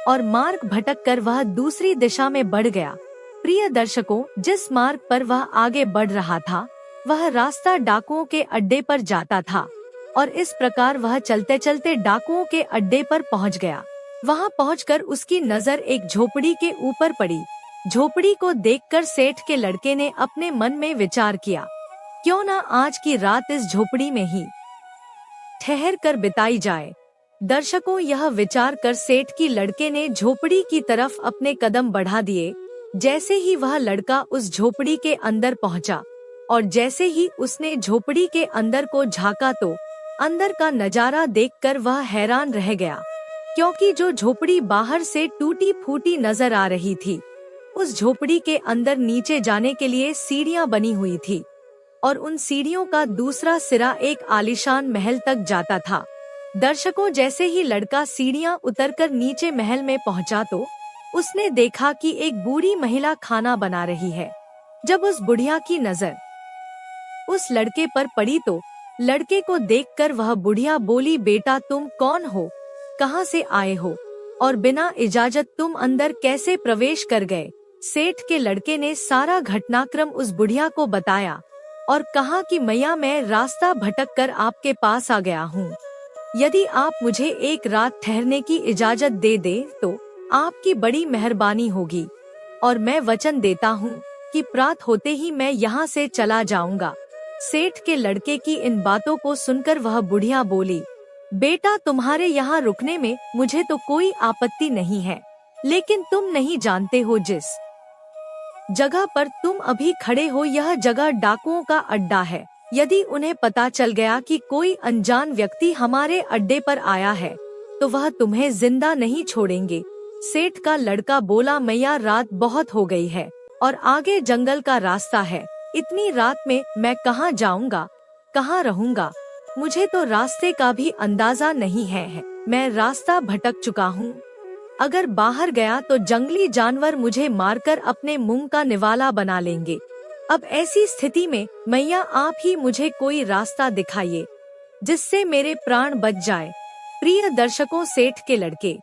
और मार्ग भटक कर वह दूसरी दिशा में बढ़ गया। प्रिय दर्शकों, जिस मार्ग पर वह आगे बढ़ रहा था वह रास्ता डाकुओं के अड्डे पर जाता था और इस प्रकार वह चलते चलते डाकुओं के अड्डे पर पहुंच गया। वहां पहुंचकर उसकी नजर एक झोपड़ी के ऊपर पड़ी। झोपड़ी को देखकर सेठ के लड़के ने अपने मन में विचार किया, क्यों ना आज की रात इस झोपड़ी में ही ठहर कर बिताई जाए। दर्शकों, यह विचार कर सेठ की लड़के ने झोपड़ी की तरफ अपने कदम बढ़ा दिए। जैसे ही वह लड़का उस झोपड़ी के अंदर पहुंचा और जैसे ही उसने झोपड़ी के अंदर को झांका तो अंदर का नजारा देखकर वह हैरान रह गया, क्योंकि जो झोपड़ी बाहर से टूटी फूटी नजर आ रही थी, उस झोपड़ी के अंदर नीचे जाने के लिए सीढ़ियां बनी हुई थी और उन सीढ़ियों का दूसरा सिरा एक आलीशान महल तक जाता था। दर्शकों, जैसे ही लड़का सीढ़ियां उतरकर नीचे महल में पहुंचा तो उसने देखा कि एक बूढ़ी महिला खाना बना रही है। जब उस बुढ़िया की नजर उस लड़के पर पड़ी तो लड़के को देखकर वह बुढ़िया बोली, बेटा तुम कौन हो, कहां से आए हो और बिना इजाजत तुम अंदर कैसे प्रवेश कर गए। सेठ के लड़के ने सारा घटनाक्रम उस बुढ़िया को बताया और कहा कि मैया, मैं रास्ता भटक कर आपके पास आ गया हूँ। यदि आप मुझे एक रात ठहरने की इजाजत दे दे तो आपकी बड़ी मेहरबानी होगी और मैं वचन देता हूँ कि प्रात होते ही मैं यहाँ से चला जाऊंगा। सेठ के लड़के की इन बातों को सुनकर वह बुढ़िया बोली, बेटा तुम्हारे यहाँ रुकने में मुझे तो कोई आपत्ति नहीं है, लेकिन तुम नहीं जानते हो जिस जगह पर तुम अभी खड़े हो यह जगह डाकुओं का अड्डा है। यदि उन्हें पता चल गया कि कोई अनजान व्यक्ति हमारे अड्डे पर आया है तो वह तुम्हें जिंदा नहीं छोड़ेंगे। सेठ का लड़का बोला, मैया रात बहुत हो गई है और आगे जंगल का रास्ता है, इतनी रात में मैं कहाँ जाऊँगा, कहाँ रहूँगा, मुझे तो रास्ते का भी अंदाजा नहीं है। मैं रास्ता भटक चुका हूँ, अगर बाहर गया तो जंगली जानवर मुझे मारकर अपने मुंह का निवाला बना लेंगे। अब ऐसी स्थिति में मैया आप ही मुझे कोई रास्ता दिखाइए जिससे मेरे प्राण बच जाए। प्रिय दर्शकों, सेठ के लड़के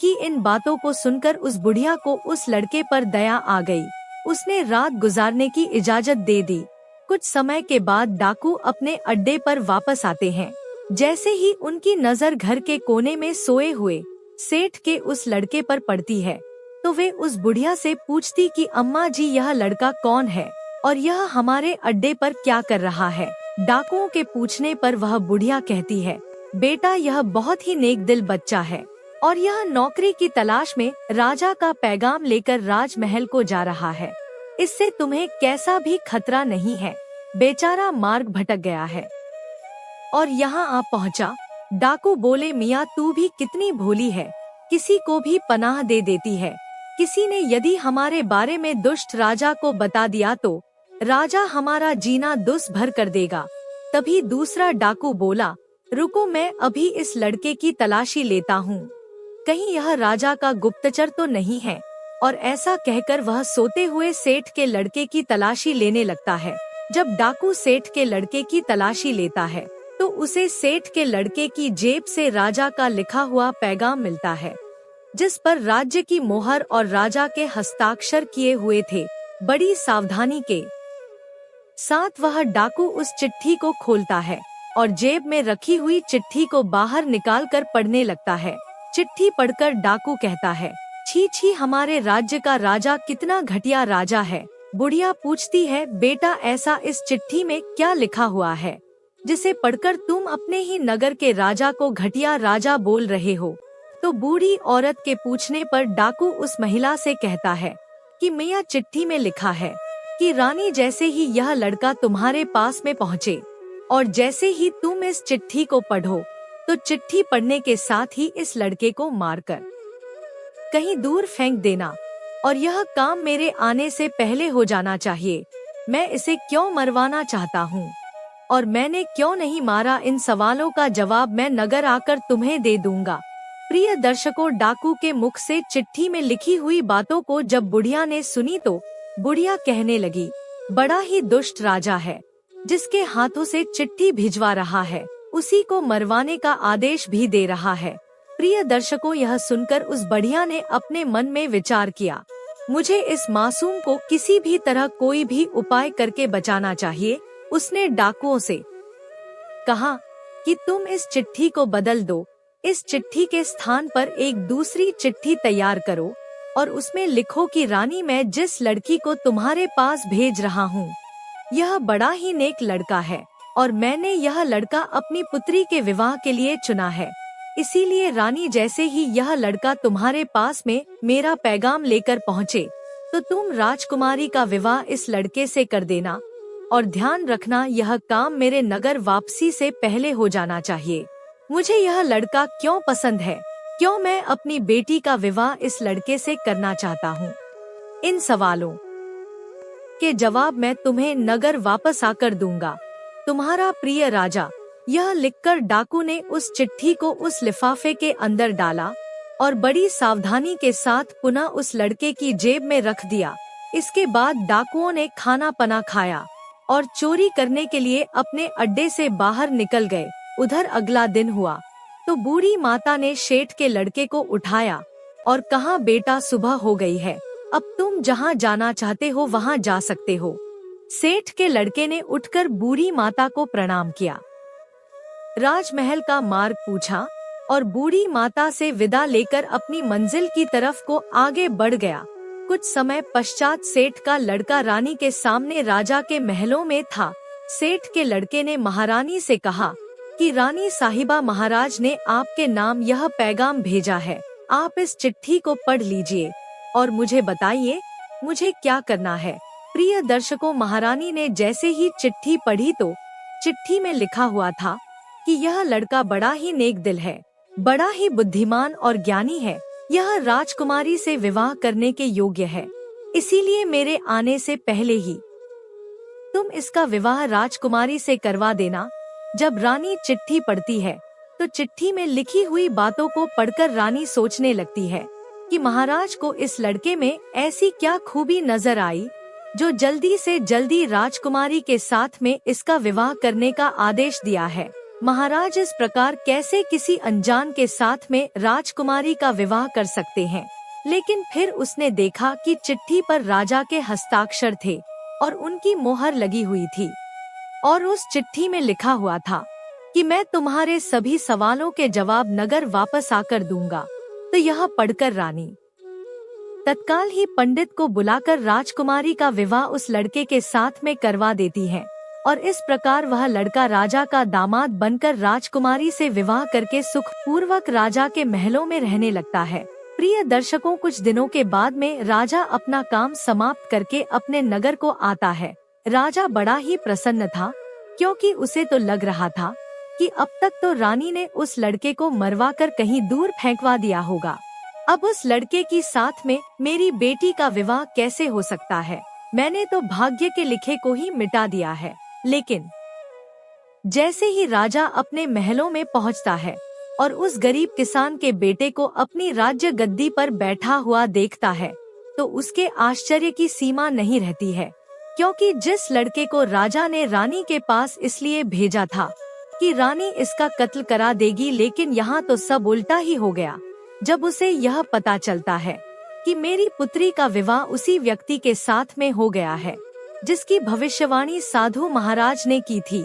की इन बातों को सुनकर उस बुढ़िया को उस लड़के पर दया आ गई। उसने रात गुजारने की इजाजत दे दी। कुछ समय के बाद डाकू अपने अड्डे पर वापस आते हैं। जैसे ही उनकी नजर घर के कोने में सोए हुए सेठ के उस लड़के पर पड़ती है तो वे उस बुढ़िया से पूछती कि अम्मा जी, यह लड़का कौन है और यह हमारे अड्डे पर क्या कर रहा है। डाकुओं के पूछने पर वह बुढ़िया कहती है, बेटा यह बहुत ही नेक दिल बच्चा है और यह नौकरी की तलाश में राजा का पैगाम लेकर राजमहल को जा रहा है। इससे तुम्हें कैसा भी खतरा नहीं है। बेचारा मार्ग भटक गया है और यहाँ आ पहुँचा। डाकू बोले, मियाँ तू भी कितनी भोली है, किसी को भी पनाह दे देती है। किसी ने यदि हमारे बारे में दुष्ट राजा को बता दिया तो राजा हमारा जीना दुस्भर कर देगा। तभी दूसरा डाकू बोला, रुको मैं अभी इस लड़के की तलाशी लेता हूँ, कहीं यह राजा का गुप्तचर तो नहीं है। और ऐसा कहकर वह सोते हुए सेठ के लड़के की तलाशी लेने लगता है। जब डाकू सेठ के लड़के की तलाशी लेता है तो उसे सेठ के लड़के की जेब से राजा का लिखा हुआ पैगाम मिलता है, जिस पर राज्य की मोहर और राजा के हस्ताक्षर किए हुए थे। बड़ी सावधानी के साथ वह डाकू उस चिट्ठी को खोलता है और जेब में रखी हुई चिट्ठी को बाहर निकालकर पढ़ने लगता है। चिट्ठी पढ़कर डाकू कहता है, छी छी, हमारे राज्य का राजा कितना घटिया राजा है। बुढ़िया पूछती है, बेटा ऐसा इस चिट्ठी में क्या लिखा हुआ है जिसे पढ़कर तुम अपने ही नगर के राजा को घटिया राजा बोल रहे हो। तो बूढ़ी औरत के पूछने पर डाकू उस महिला से कहता है कि मैया चिट्ठी में लिखा है कि रानी जैसे ही यह लड़का तुम्हारे पास में पहुँचे और जैसे ही तुम इस चिट्ठी को पढ़ो तो चिट्ठी पढ़ने के साथ ही इस लड़के को मारकर कहीं दूर फेंक देना, और यह काम मेरे आने से पहले हो जाना चाहिए। मैं इसे क्यों मरवाना चाहता हूँ और मैंने क्यों नहीं मारा, इन सवालों का जवाब मैं नगर आकर तुम्हें दे दूंगा। प्रिय दर्शकों, डाकू के मुख से चिट्ठी में लिखी हुई बातों को जब बुढ़िया ने सुनी तो बुढ़िया कहने लगी, बड़ा ही दुष्ट राजा है, जिसके हाथों से चिट्ठी भिजवा रहा है उसी को मरवाने का आदेश भी दे रहा है। प्रिय दर्शकों, यह सुनकर उस बढ़िया ने अपने मन में विचार किया, मुझे इस मासूम को किसी भी तरह कोई भी उपाय करके बचाना चाहिए। उसने डाकुओं से कहा कि तुम इस चिट्ठी को बदल दो, इस चिट्ठी के स्थान पर एक दूसरी चिट्ठी तैयार करो और उसमें लिखो कि रानी, मैं जिस लड़की को तुम्हारे पास भेज रहा हूँ यह बड़ा ही नेक लड़का है और मैंने यह लड़का अपनी पुत्री के विवाह के लिए चुना है। इसीलिए रानी, जैसे ही यह लड़का तुम्हारे पास में मेरा पैगाम लेकर पहुँचे तो तुम राजकुमारी का विवाह इस लड़के से कर देना, और ध्यान रखना यह काम मेरे नगर वापसी से पहले हो जाना चाहिए। मुझे यह लड़का क्यों पसंद है, क्यों मैं अपनी बेटी का विवाह इस लड़के से करना चाहता हूँ, इन सवालों के जवाब मैं तुम्हें नगर वापस आकर दूंगा। तुम्हारा प्रिय राजा। यह लिखकर डाकू ने उस चिट्ठी को उस लिफाफे के अंदर डाला और बड़ी सावधानी के साथ पुनः उस लड़के की जेब में रख दिया। इसके बाद डाकुओं ने खाना पना खाया और चोरी करने के लिए अपने अड्डे से बाहर निकल गए। उधर अगला दिन हुआ तो बूढ़ी माता ने शेठ के लड़के को उठाया और कहा, बेटा सुबह हो गई है, अब तुम जहाँ जाना चाहते हो वहाँ जा सकते हो। सेठ के लड़के ने उठकर बूढ़ी माता को प्रणाम किया, राजमहल का मार्ग पूछा और बूढ़ी माता से विदा लेकर अपनी मंजिल की तरफ को आगे बढ़ गया। कुछ समय पश्चात सेठ का लड़का रानी के सामने राजा के महलों में था। सेठ के लड़के ने महारानी से कहा कि रानी साहिबा, महाराज ने आपके नाम यह पैगाम भेजा है, आप इस चिट्ठी को पढ़ लीजिए और मुझे बताइए मुझे क्या करना है। प्रिय दर्शकों, महारानी ने जैसे ही चिट्ठी पढ़ी तो चिट्ठी में लिखा हुआ था कि यह लड़का बड़ा ही नेक दिल है, बड़ा ही बुद्धिमान और ज्ञानी है, यह राजकुमारी से विवाह करने के योग्य है, इसीलिए मेरे आने से पहले ही तुम इसका विवाह राजकुमारी से करवा देना। जब रानी चिट्ठी पढ़ती है तो चिट्ठी में लिखी हुई बातों को पढ़कर रानी सोचने लगती है कि महाराज को इस लड़के में ऐसी क्या खूबी नजर आई जो जल्दी से जल्दी राजकुमारी के साथ में इसका विवाह करने का आदेश दिया है। महाराज इस प्रकार कैसे किसी अनजान के साथ में राजकुमारी का विवाह कर सकते हैं। लेकिन फिर उसने देखा कि चिट्ठी पर राजा के हस्ताक्षर थे और उनकी मोहर लगी हुई थी और उस चिट्ठी में लिखा हुआ था कि मैं तुम्हारे सभी सवालों के जवाब नगर वापस आकर दूंगा। तो यह पढ़कर रानी तत्काल ही पंडित को बुलाकर राजकुमारी का विवाह उस लड़के के साथ में करवा देती है और इस प्रकार वह लड़का राजा का दामाद बनकर राजकुमारी से विवाह करके सुख पूर्वक राजा के महलों में रहने लगता है। प्रिय दर्शकों, कुछ दिनों के बाद में राजा अपना काम समाप्त करके अपने नगर को आता है। राजा बड़ा ही प्रसन्न था क्योंकि उसे तो लग रहा था कि अब तक तो रानी ने उस लड़के को मरवा कर कहीं दूर फेंकवा दिया होगा। अब उस लड़के की साथ में मेरी बेटी का विवाह कैसे हो सकता है, मैंने तो भाग्य के लिखे को ही मिटा दिया है। लेकिन जैसे ही राजा अपने महलों में पहुंचता है और उस गरीब किसान के बेटे को अपनी राज्य गद्दी पर बैठा हुआ देखता है तो उसके आश्चर्य की सीमा नहीं रहती है, क्योंकि जिस लड़के को राजा ने रानी के पास इसलिए भेजा था कि रानी इसका कत्ल करा देगी, लेकिन यहाँ तो सब उल्टा ही हो गया। जब उसे यह पता चलता है कि मेरी पुत्री का विवाह उसी व्यक्ति के साथ में हो गया है जिसकी भविष्यवाणी साधु महाराज ने की थी,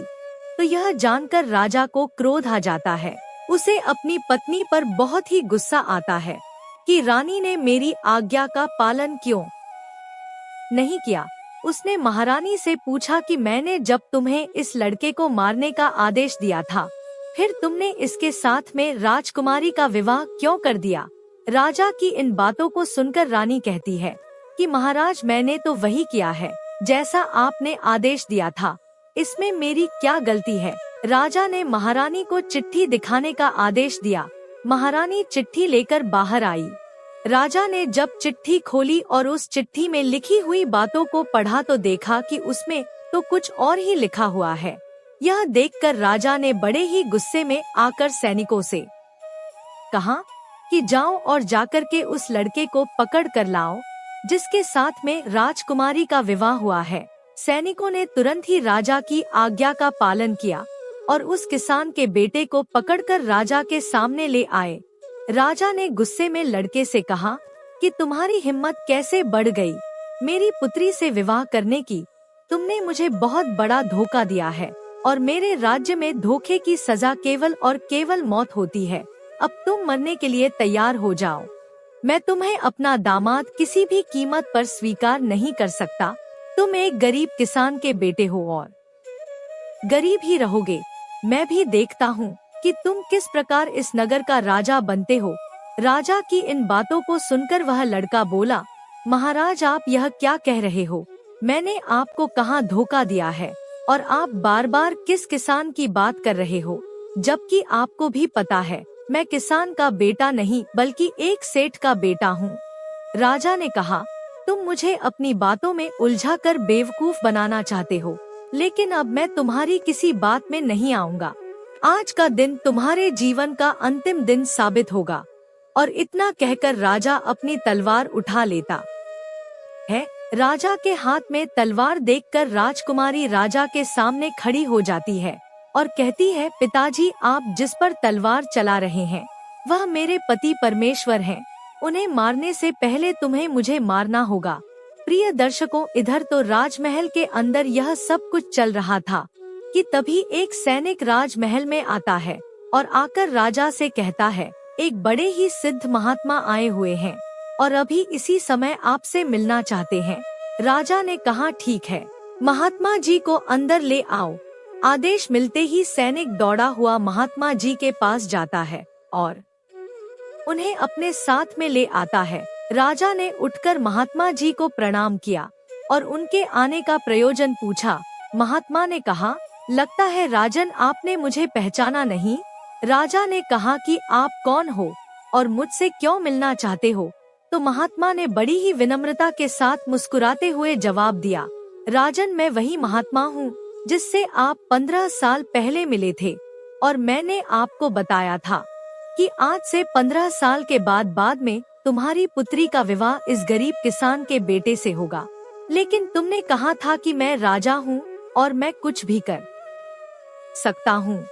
तो यह जानकर राजा को क्रोध आ जाता है। उसे अपनी पत्नी पर बहुत ही गुस्सा आता है कि रानी ने मेरी आज्ञा का पालन क्यों नहीं किया। उसने महारानी से पूछा कि मैंने जब तुम्हें इस लड़के को मारने का आदेश दिया था, फिर तुमने इसके साथ में राजकुमारी का विवाह क्यों कर दिया। राजा की इन बातों को सुनकर रानी कहती है कि महाराज, मैंने तो वही किया है जैसा आपने आदेश दिया था। इसमें मेरी क्या गलती है? राजा ने महारानी को चिट्ठी दिखाने का आदेश दिया। महारानी चिट्ठी लेकर बाहर आई। राजा ने जब चिट्ठी खोली और उस चिट्ठी में लिखी हुई बातों को पढ़ा तो देखा कि उसमें तो कुछ और ही लिखा हुआ है। यह देखकर राजा ने बड़े ही गुस्से में आकर सैनिकों से कहा कि जाओ और जाकर के उस लड़के को पकड़ कर लाओ जिसके साथ में राजकुमारी का विवाह हुआ है। सैनिकों ने तुरंत ही राजा की आज्ञा का पालन किया और उस किसान के बेटे को पकड़कर राजा के सामने ले आए। राजा ने गुस्से में लड़के से कहा कि तुम्हारी हिम्मत कैसे बढ़ गई मेरी पुत्री से विवाह करने की? तुमने मुझे बहुत बड़ा धोखा दिया है और मेरे राज्य में धोखे की सजा केवल और केवल मौत होती है। अब तुम मरने के लिए तैयार हो जाओ। मैं तुम्हें अपना दामाद किसी भी कीमत पर स्वीकार नहीं कर सकता। तुम एक गरीब किसान के बेटे हो और गरीब ही रहोगे। मैं भी देखता हूँ कि तुम किस प्रकार इस नगर का राजा बनते हो। राजा की इन बातों को सुनकर वह लड़का बोला, महाराज आप यह क्या कह रहे हो? मैंने आपको कहाँ धोखा दिया है और आप बार बार किस किसान की बात कर रहे हो, जबकि आपको भी पता है मैं किसान का बेटा नहीं बल्कि एक सेठ का बेटा हूँ। राजा ने कहा, तुम मुझे अपनी बातों में उलझाकर बेवकूफ बनाना चाहते हो, लेकिन अब मैं तुम्हारी किसी बात में नहीं आऊंगा। आज का दिन तुम्हारे जीवन का अंतिम दिन साबित होगा। और इतना कहकर राजा अपनी तलवार उठा लेता है। राजा के हाथ में तलवार देखकर राजकुमारी राजा के सामने खड़ी हो जाती है और कहती है, पिताजी आप जिस पर तलवार चला रहे हैं वह मेरे पति परमेश्वर हैं। उन्हें मारने से पहले तुम्हें मुझे मारना होगा। प्रिय दर्शकों, इधर तो राजमहल के अंदर यह सब कुछ चल रहा था कि तभी एक सैनिक राजमहल में आता है और आकर राजा से कहता है, एक बड़े ही सिद्ध महात्मा आए हुए हैं और अभी इसी समय आपसे मिलना चाहते हैं। राजा ने कहा, ठीक है, महात्मा जी को अंदर ले आओ। आदेश मिलते ही सैनिक दौड़ा हुआ महात्मा जी के पास जाता है और उन्हें अपने साथ में ले आता है। राजा ने उठकर महात्मा जी को प्रणाम किया और उनके आने का प्रयोजन पूछा। महात्मा ने कहा, लगता है राजन आपने मुझे पहचाना नहीं। राजा ने कहा कि आप कौन हो और मुझसे क्यों मिलना चाहते हो? तो महात्मा ने बड़ी ही विनम्रता के साथ मुस्कुराते हुए जवाब दिया, राजन मैं वही महात्मा हूँ जिससे आप 15 साल पहले मिले थे और मैंने आपको बताया था कि आज से 15 साल के बाद में तुम्हारी पुत्री का विवाह इस गरीब किसान के बेटे से होगा। लेकिन तुमने कहा था कि मैं राजा हूँ और मैं कुछ भी कर सकता हूँ,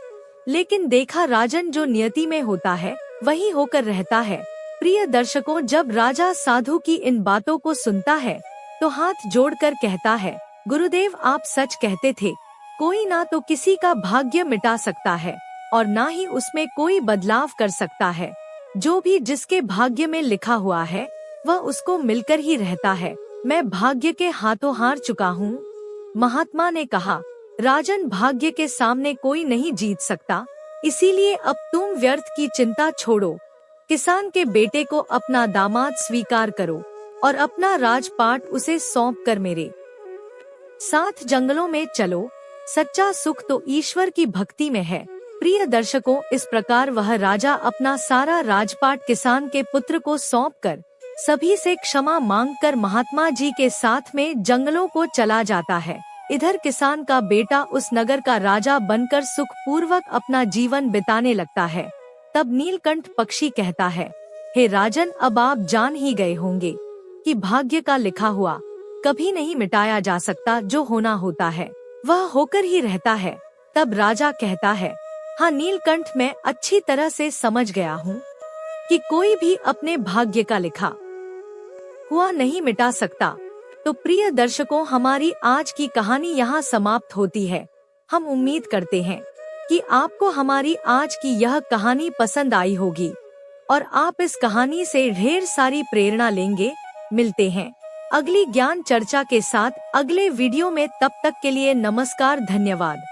लेकिन देखा राजन जो नियति में होता है वही होकर रहता है। प्रिय दर्शकों, जब राजा साधु की इन बातों को सुनता है तो हाथ जोड़कर कहता है, गुरुदेव आप सच कहते थे। कोई ना तो किसी का भाग्य मिटा सकता है और ना ही उसमें कोई बदलाव कर सकता है। जो भी जिसके भाग्य में लिखा हुआ है वह उसको मिलकर ही रहता है। मैं भाग्य के हाथों हार चुका हूँ। महात्मा ने कहा, राजन भाग्य के सामने कोई नहीं जीत सकता, इसीलिए अब तुम व्यर्थ की चिंता छोड़ो। किसान के बेटे को अपना दामाद स्वीकार करो और अपना राजपाट उसे सौंप कर मेरे साथ जंगलों में चलो। सच्चा सुख तो ईश्वर की भक्ति में है। प्रिय दर्शकों, इस प्रकार वह राजा अपना सारा राजपाट किसान के पुत्र को सौंपकर सभी से क्षमा मांगकर महात्मा जी के साथ में जंगलों को चला जाता है। इधर किसान का बेटा उस नगर का राजा बनकर सुख पूर्वक अपना जीवन बिताने लगता है। तब नीलकंठ पक्षी कहता है, हे राजन अब आप जान ही गए होंगे कि भाग्य का लिखा हुआ कभी नहीं मिटाया जा सकता। जो होना होता है वह होकर ही रहता है। तब राजा कहता है, हाँ नीलकंठ मैं अच्छी तरह से समझ गया हूँ कि कोई भी अपने भाग्य का लिखा हुआ नहीं मिटा सकता। तो प्रिय दर्शकों, हमारी आज की कहानी यहाँ समाप्त होती है। हम उम्मीद करते हैं कि आपको हमारी आज की यह कहानी पसंद आई होगी और आप इस कहानी से ढेर सारी प्रेरणा लेंगे। मिलते हैं अगली ज्ञान चर्चा के साथ अगले वीडियो में। तब तक के लिए नमस्कार, धन्यवाद।